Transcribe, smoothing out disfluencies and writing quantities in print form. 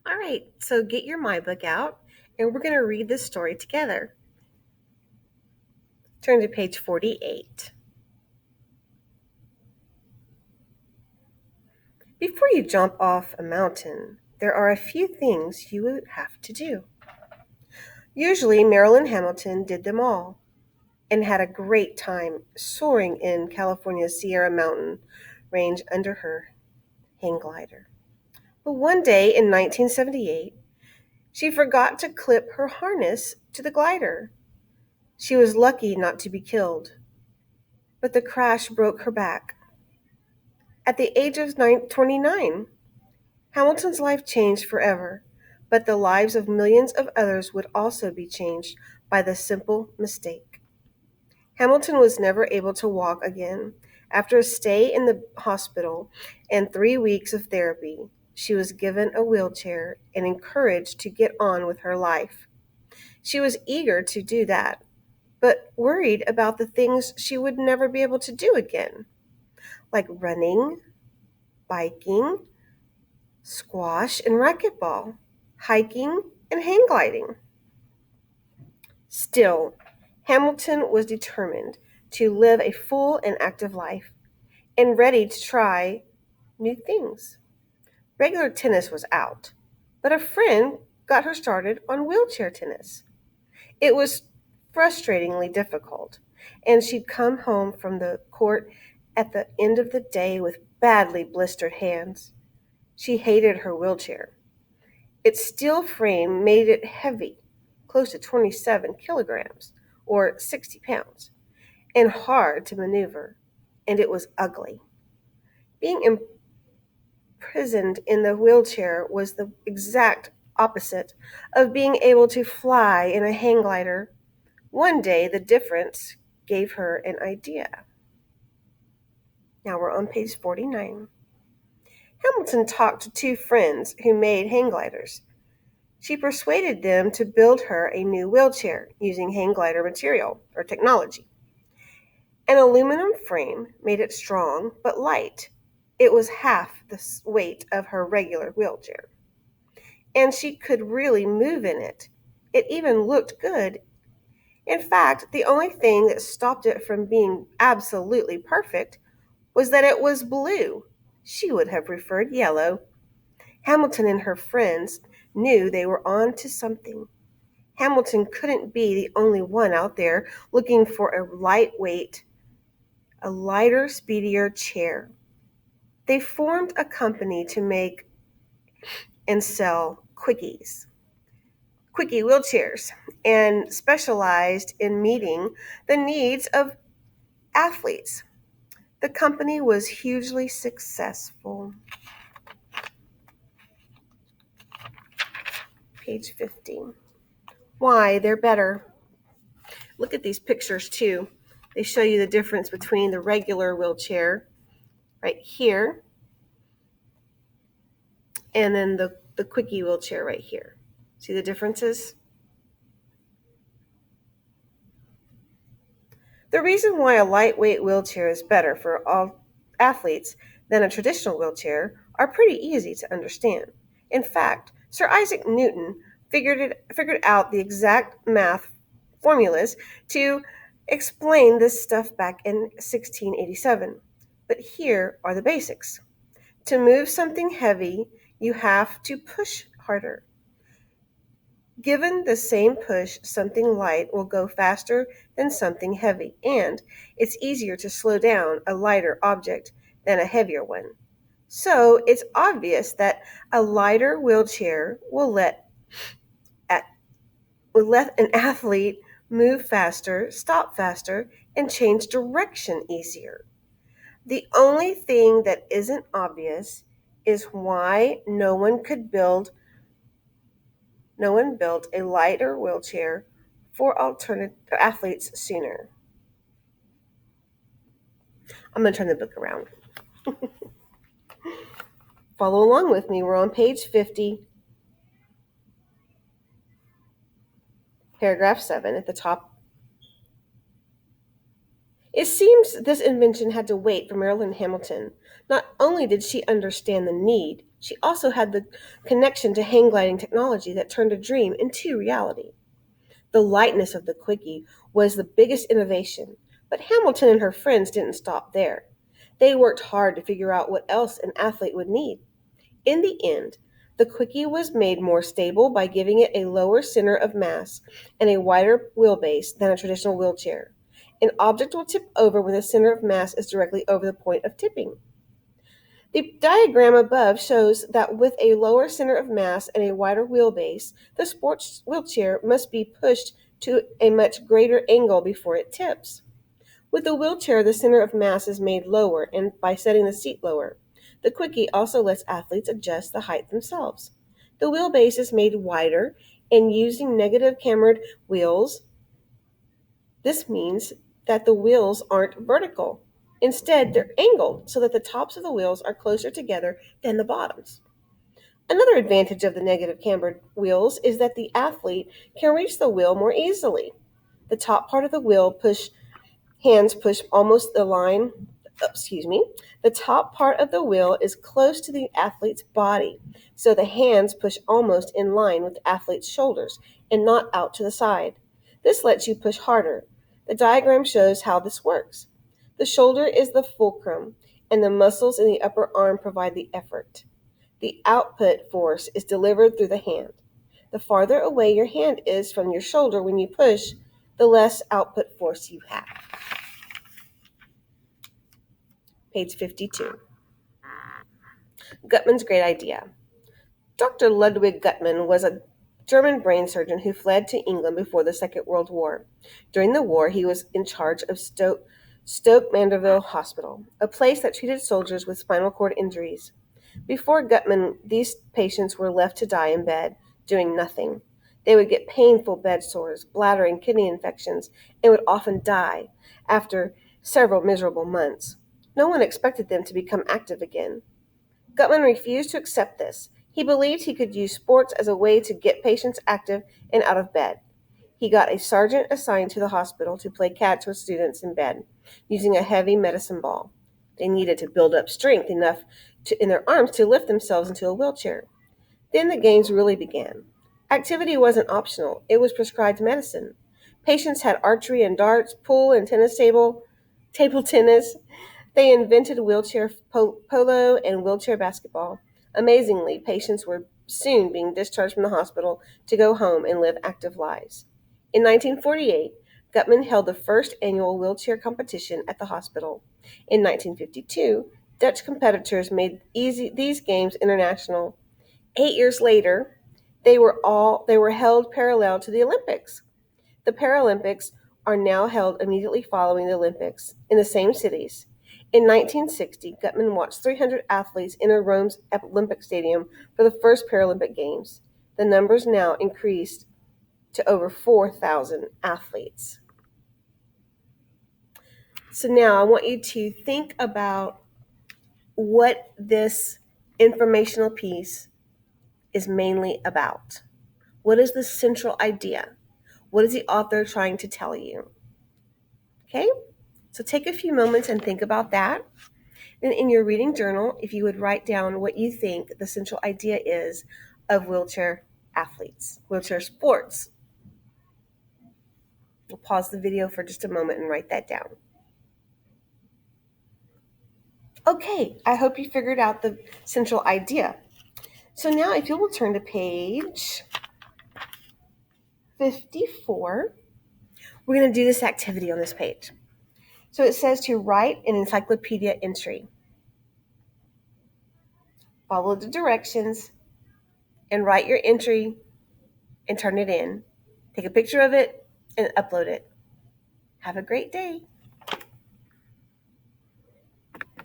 All right, so get your My Book out and we're going to read this story together. Turn to page 48. Before you jump off a mountain, there are a few things you would have to do. Usually, Marilyn Hamilton did them all and had a great time soaring in California's Sierra Mountain range under her hang glider. But one day in 1978, she forgot to clip her harness to the glider. She was lucky not to be killed, but the crash broke her back. At the age of 29, Hamilton's life changed forever, but the lives of millions of others would also be changed by the simple mistake. Hamilton was never able to walk again. After a stay in the hospital and 3 weeks of therapy, she was given a wheelchair and encouraged to get on with her life. She was eager to do that, but worried about the things she would never be able to do again, like running, biking, squash and racquetball, hiking, and hang gliding. Still, Hamilton was determined to live a full and active life and ready to try new things. Regular tennis was out, but a friend got her started on wheelchair tennis. It was frustratingly difficult, and she'd come home from the court at the end of the day with badly blistered hands. She hated her wheelchair. Its steel frame made it heavy, close to 27 kilograms, or 60 pounds, and hard to maneuver, and it was ugly. Being imprisoned in the wheelchair was the exact opposite of being able to fly in a hang glider. One day, the difference gave her an idea. Now we're on page 49. Hamilton talked to two friends who made hang gliders. She persuaded them to build her a new wheelchair using hang glider material or technology. An aluminum frame made it strong but light. It was half the weight of her regular wheelchair. And she could really move in it. It even looked good. In fact, the only thing that stopped it from being absolutely perfect was that it was blue. She would have preferred yellow. Hamilton and her friends knew they were on to something. Hamilton couldn't be the only one out there looking for a lighter, speedier chair. They formed a company to make and sell quickie wheelchairs, and specialized in meeting the needs of athletes. The company was hugely successful. Page 50. Why they're better. Look at these pictures too. They show you the difference between the regular wheelchair right here and then the quickie wheelchair right here. See the differences? The reason why a lightweight wheelchair is better for all athletes than a traditional wheelchair are pretty easy to understand. In fact, Sir Isaac Newton figured out the exact math formulas to explain this stuff back in 1687. But here are the basics. To move something heavy, you have to push harder. Given the same push, something light will go faster than something heavy, and it's easier to slow down a lighter object than a heavier one. So it's obvious that a lighter wheelchair will let an athlete move faster, stop faster, and change direction easier. The only thing that isn't obvious is why no one built a lighter wheelchair for alternate athletes sooner. I'm going to turn the book around. Follow along with me. We're on page 50, paragraph 7 at the top. It seems this invention had to wait for Marilyn Hamilton. Not only did she understand the need She also had the connection to hang gliding technology that turned a dream into reality. The lightness of the Quickie was the biggest innovation, but Hamilton and her friends didn't stop there. They worked hard to figure out what else an athlete would need. In the end, the Quickie was made more stable by giving it a lower center of mass and a wider wheelbase than a traditional wheelchair. An object will tip over when the center of mass is directly over the point of tipping. The diagram above shows that with a lower center of mass and a wider wheelbase, the sports wheelchair must be pushed to a much greater angle before it tips. With the wheelchair, the center of mass is made lower and by setting the seat lower. The Quickie also lets athletes adjust the height themselves. The wheelbase is made wider and using negative cambered wheels. This means that the wheels aren't vertical. Instead, they're angled so that the tops of the wheels are closer together than the bottoms. Another advantage of the negative cambered wheels is that the athlete can reach the wheel more easily. The top part of the wheel hands push almost the line, the top part of the wheel is close to the athlete's body, so the hands push almost in line with the athlete's shoulders and not out to the side. This lets you push harder. The diagram shows how this works. The shoulder is the fulcrum, and the muscles in the upper arm provide the effort. The output force is delivered through the hand. The farther away your hand is from your shoulder when you push, the less output force you have. Page 52. Guttman's great idea. Dr. Ludwig Guttmann was a German brain surgeon who fled to England before the Second World War. During the war, he was in charge of Stoke Mandeville Hospital, a place that treated soldiers with spinal cord injuries. Before Guttmann, these patients were left to die in bed, doing nothing. They would get painful bed sores, bladder and kidney infections, and would often die after several miserable months. No one expected them to become active again. Guttmann refused to accept this. He believed he could use sports as a way to get patients active and out of bed. He got a sergeant assigned to the hospital to play catch with students in bed, using a heavy medicine ball. They needed to build up strength enough in their arms to lift themselves into a wheelchair. Then the games really began. Activity wasn't optional, it was prescribed medicine. Patients had archery and darts, pool and table tennis. They invented wheelchair polo and wheelchair basketball. Amazingly, patients were soon being discharged from the hospital to go home and live active lives. In 1948, Guttmann held the first annual wheelchair competition at the hospital. In 1952, Dutch competitors made these games international. 8 years later, they were held parallel to the Olympics. The Paralympics are now held immediately following the Olympics in the same cities. In 1960, Guttmann watched 300 athletes enter Rome's Olympic Stadium for the first Paralympic Games. The numbers now increased to over 4,000 athletes. So now I want you to think about what this informational piece is mainly about. What is the central idea? What is the author trying to tell you? Okay, so take a few moments and think about that. And in your reading journal, if you would write down what you think the central idea is of wheelchair athletes, wheelchair sports. We'll pause the video for just a moment and write that down. Okay, I hope you figured out the central idea. So now if you will turn to page 54, we're going to do this activity on this page. So it says to write an encyclopedia entry. Follow the directions and write your entry and turn it in. Take a picture of it and upload it. Have a great day.